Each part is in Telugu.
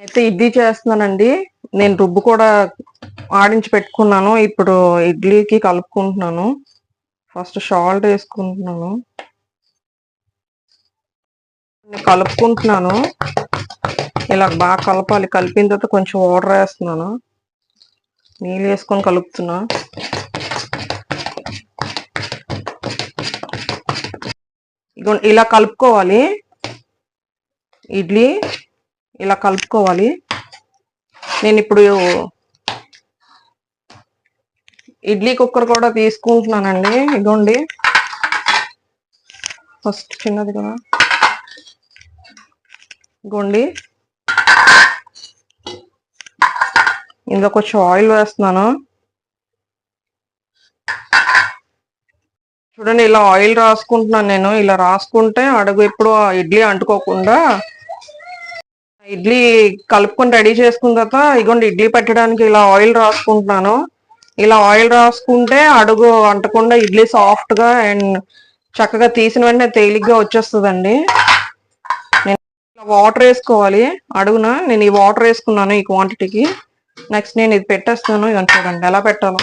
అయితే ఇడ్లీ చేస్తున్నానండి. నేను రుబ్బు కూడా ఆడించి పెట్టుకున్నాను. ఇప్పుడు ఇడ్లీకి కలుపుకుంటున్నాను. ఫస్ట్ సాల్ట్ వేసుకుంటున్నాను. కలుపుకుంటున్నాను. ఇలా బాగా కలపాలి. కలిపిన తర్వాత కొంచెం వాటర్ వేస్తున్నాను. నీళ్ళు వేసుకొని కలుపుతున్నా. ఇలా కలుపుకోవాలి. ఇడ్లీ ఇలా కలుపుకోవాలి. నేను ఇప్పుడు ఇడ్లీ కుక్కర్ కూడా తీసుకుంటున్నానండి. ఇదిగోండి, ఫస్ట్ చిన్నది కదా. ఇదిగోండి, ఇందులో కొంచెం ఆయిల్ వేస్తున్నాను. చూడండి, ఇలా ఆయిల్ రాసుకుంటున్నాను నేను. ఇలా రాసుకుంటే అడుగు ఎప్పుడు ఇడ్లీ అంటుకోకుండా. ఇడ్లీ కలుపుకొని రెడీ చేసుకున్న తర్వాత ఇదిగోండి, ఇడ్లీ పెట్టడానికి ఇలా ఆయిల్ రాసుకుంటున్నాను. ఇలా ఆయిల్ రాసుకుంటే అడుగు అంటకుండా ఇడ్లీ సాఫ్ట్ గా అండ్ చక్కగా తీసిన వెంటనే తేలిగ్గా వచ్చేస్తుందండి. నేను వాటర్ వేసుకోవాలి అడుగున. నేను ఈ వాటర్ వేసుకున్నాను ఈ క్వాంటిటీకి. నెక్స్ట్ నేను ఇది పెట్టేస్తాను. ఇదని చూడండి ఎలా పెట్టాలో.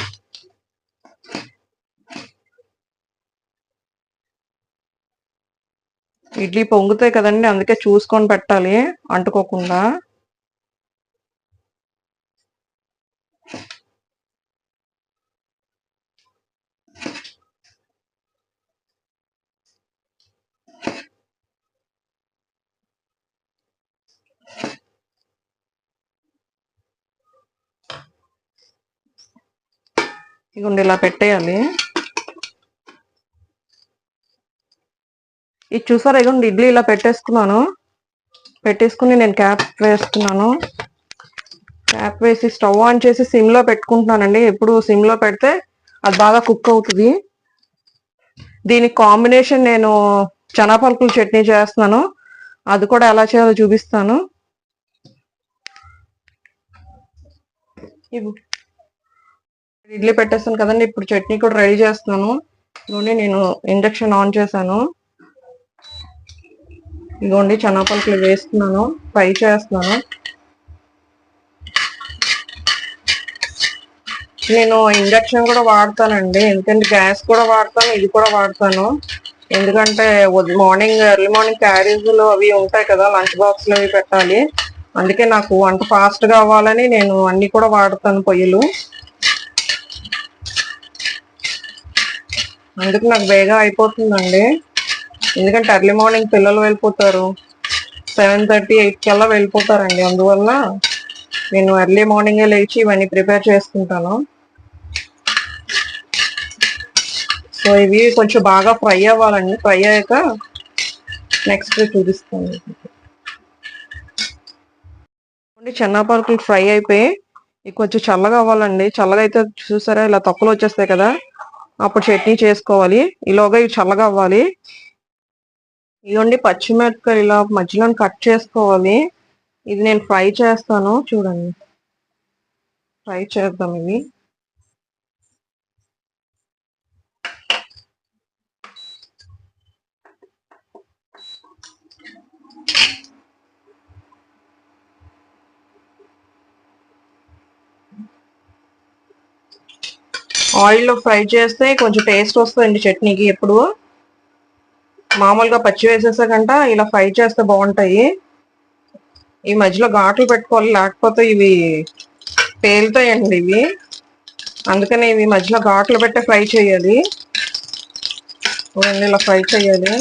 ఇడ్లీ పొంగుతాయి కదండి, అందుకే చూసుకొని పెట్టాలి అంటుకోకుండా. ఇదిగోండి, ఇలా పెట్టేయాలి. ఇది చూసారా, ఇదిగోండి ఇడ్లీ ఇలా పెట్టేసుకున్నాను. పెట్టేసుకుని నేను క్యాప్ వేస్తున్నాను. క్యాప్ వేసి స్టవ్ ఆన్ చేసి సిమ్ లో పెట్టుకుంటున్నానండి. ఎప్పుడు సిమ్ లో పెడితే అది బాగా కుక్ అవుతుంది. దీనికి కాంబినేషన్ నేను చనాపలుకుల చట్నీ చేస్తున్నాను. అది కూడా ఎలా చేయాలో చూపిస్తాను. ఇడ్లీ పెట్టేస్తాను కదండి, ఇప్పుడు చట్నీ కూడా రెడీ చేస్తున్నాను. ఇదిగోండి, నేను ఇండక్షన్ ఆన్ చేశాను. ఇదిగోండి, చనాపలుకులు వేస్తున్నాను, ఫ్రై చేస్తున్నాను. నేను ఇండక్షన్ కూడా వాడతానండి, ఎందుకంటే గ్యాస్ కూడా వాడతాను, ఇది కూడా వాడతాను. ఎందుకంటే మార్నింగ్ ఎర్లీ మార్నింగ్ క్యారీస్లో అవి ఉంటాయి కదా, లంచ్ బాక్స్లో అవి పెట్టాలి. అందుకే నాకు వంట ఫాస్ట్గా అవ్వాలని నేను అన్నీ కూడా వాడతాను పొయ్యిలు. అందుకు నాకు బేగా అయిపోతుందండి. ఎందుకంటే ఎర్లీ మార్నింగ్ పిల్లలు వెళ్ళిపోతారు, 7:30, 8 కల్లా వెళ్ళిపోతారండి. అందువల్ల నేను ఎర్లీ మార్నింగే లేచి ఇవన్నీ ప్రిపేర్ చేసుకుంటాను. సో ఇవి కొంచెం బాగా ఫ్రై అవ్వాలండి. ఫ్రై అయ్యాక నెక్స్ట్ చూపిస్తాను. చెన్నాపలుకులు ఫ్రై అయిపోయి ఇవి కొంచెం చల్లగా అవ్వాలండి. చల్లగా అయితే చూసారా ఇలా తొక్కలు వచ్చేస్తాయి కదా, అప్పుడు చట్నీ చేసుకోవాలి. ఈలోగా ఇవి చల్లగా అవ్వాలి. ఇవ్వండి, పచ్చిమిరపకాయలు ఇలా మధ్యలో కట్ చేసుకోవాలి. ఇది నేను ఫ్రై చేస్తాను, చూడండి. ఫ్రై చేద్దాం ఇవి. ఆయిల్లో ఫ్రై చేస్తే కొంచెం టేస్ట్ వస్తుందండి చట్నీకి. ఎప్పుడు మామూలుగా పచ్చి వేసేసాకంట ఇలా ఫ్రై చేస్తే బాగుంటాయి. ఈ మధ్యలో ఘాట్లు పెట్టుకోవాలి, లేకపోతే ఇవి పేలుతాయండి ఇవి. అందుకని ఇవి మధ్యలో ఘాట్లు పెట్టి ఫ్రై చేయాలి. ఇలా ఫ్రై చేయాలి.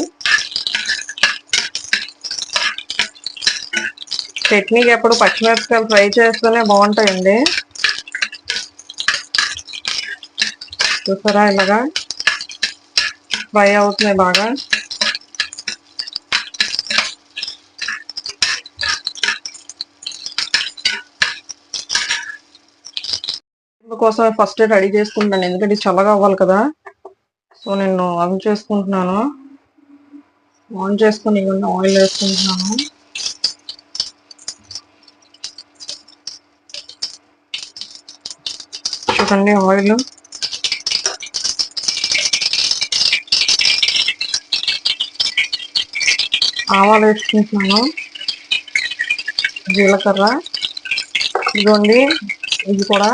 చట్నీకి ఎప్పుడు పచ్చిమిరపకాయలు ఫ్రై చేస్తేనే బాగుంటాయండి. చూసారా ఇలాగా ఫ్రై అవుతున్నాయి బాగా. కోసం ఫస్ట్ రెడీ చేసుకుంటాను, ఎందుకంటే చల్లగా అవ్వాలి కదా. సో నేను ఆన్ చేసుకుంటున్నాను. ఆన్ చేసుకుని ఇవన్నీ ఆయిల్ వేసుకుంటున్నాను. చూడండి ఆయిల్. ఆవాలు వేసుకుంటున్నాను. జీలకర్ర, ఇదిగోండి ఇది కూడా.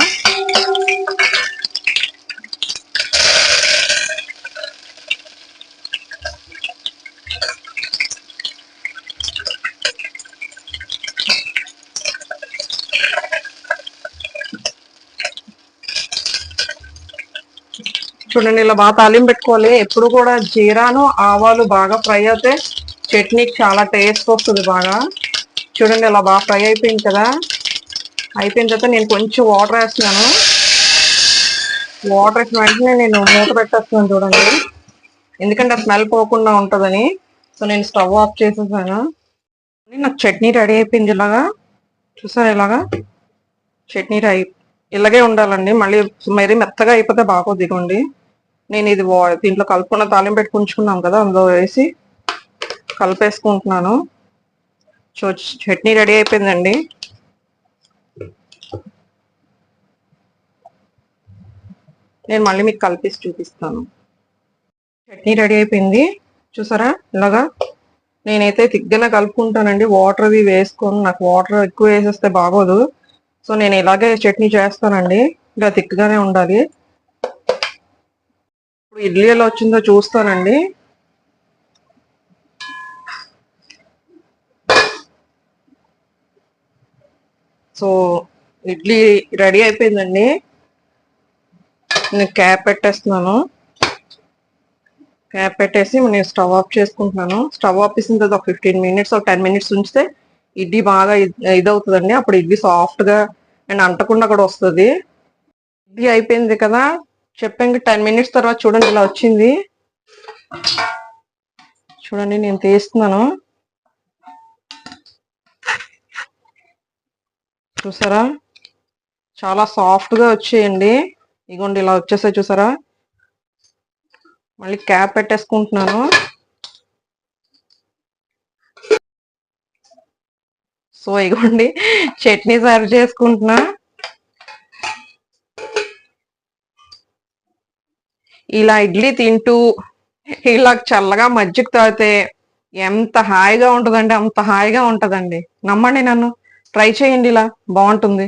చూడండి ఇలా బాగా తాలింపు పెట్టుకోవాలి. ఎప్పుడు కూడా జీరాను ఆవాలు బాగా ఫ్రై అయితే చట్నీకి చాలా టేస్ట్ వస్తుంది బాగా. చూడండి ఇలా బాగా ఫ్రై అయిపోయింది కదా. అయిపోయిన తర్వాత నేను కొంచెం వాటర్ వేస్తున్నాను. వాటర్ వేసిన వెంటనే నేను మూత పెట్టేస్తున్నాను చూడండి, ఎందుకంటే ఆ స్మెల్ పోకుండా ఉంటుందని. సో నేను స్టవ్ ఆఫ్ చేసేసాను. నాకు చట్నీ రెడీ అయిపోయింది. ఇలాగా చూసారా, ఇలాగా చట్నీ ఇలాగే ఉండాలండి. మళ్ళీ మరీ మెత్తగా అయిపోతే బాగోదు. ఇదిగోండి నేను ఇది దీంట్లో కలుపుకున్న తాలింపు పెట్టి ఉంచుకున్నాం కదా, అందులో వేసి కలిపేసుకుంటున్నాను. సో చట్నీ రెడీ అయిపోయిందండి. నేను మళ్ళీ మీకు కలిపేసి చూపిస్తాను. చట్నీ రెడీ అయిపోయింది చూసారా. ఇలాగా నేనైతే తిగ్గన కలుపుకుంటానండి. వాటర్ అవి వేసుకొని, నాకు వాటర్ ఎక్కువ వేసేస్తే బాగోదు. సో నేను ఇలాగే చట్నీ చేస్తానండి. ఇలా తిక్కుగానే ఉండాలి. ఇప్పుడు ఇడ్లీ ఎలా వచ్చిందో చూస్తానండి. సో ఇడ్లీ రెడీ అయిపోయిందండి. నేను క్యాప్ పెట్టేస్తున్నాను. క్యాప్ పెట్టేసి నేను స్టవ్ ఆఫ్ చేసుకుంటున్నాను. స్టవ్ ఆఫ్ చేసిన తర్వాత ఒక 15 మినిట్స్ ఒక 10 మినిట్స్ ఉంచితే ఇడ్లీ బాగా ఇదవుతుందండి. అప్పుడు ఇడ్లీ సాఫ్ట్గా అండ్ అంటకుండా కూడా వస్తుంది. ఇడ్లీ అయిపోయింది కదా, చెప్పాను 10 మినిట్స్ తర్వాత చూడండి ఇలా వచ్చింది. చూడండి నేను తీస్తున్నాను. చూసారా చాలా సాఫ్ట్గా వచ్చేయండి. ఇగోండి ఇలా వచ్చేసాయి చూసారా. మళ్ళీ క్యాప్ పెట్టేసుకుంటున్నాను. సో ఇగోండి చట్నీ సర్వ్ చేసుకుంటున్నా. ఇలా ఇడ్లీ తింటూ ఇలా చల్లగా మజ్జిగ తాగితే ఎంత హాయిగా ఉంటుందండి, అంత హాయిగా ఉంటుందండి. నమ్మండి నన్ను, ట్రై చేయండి, ఇలా బాగుంటుంది.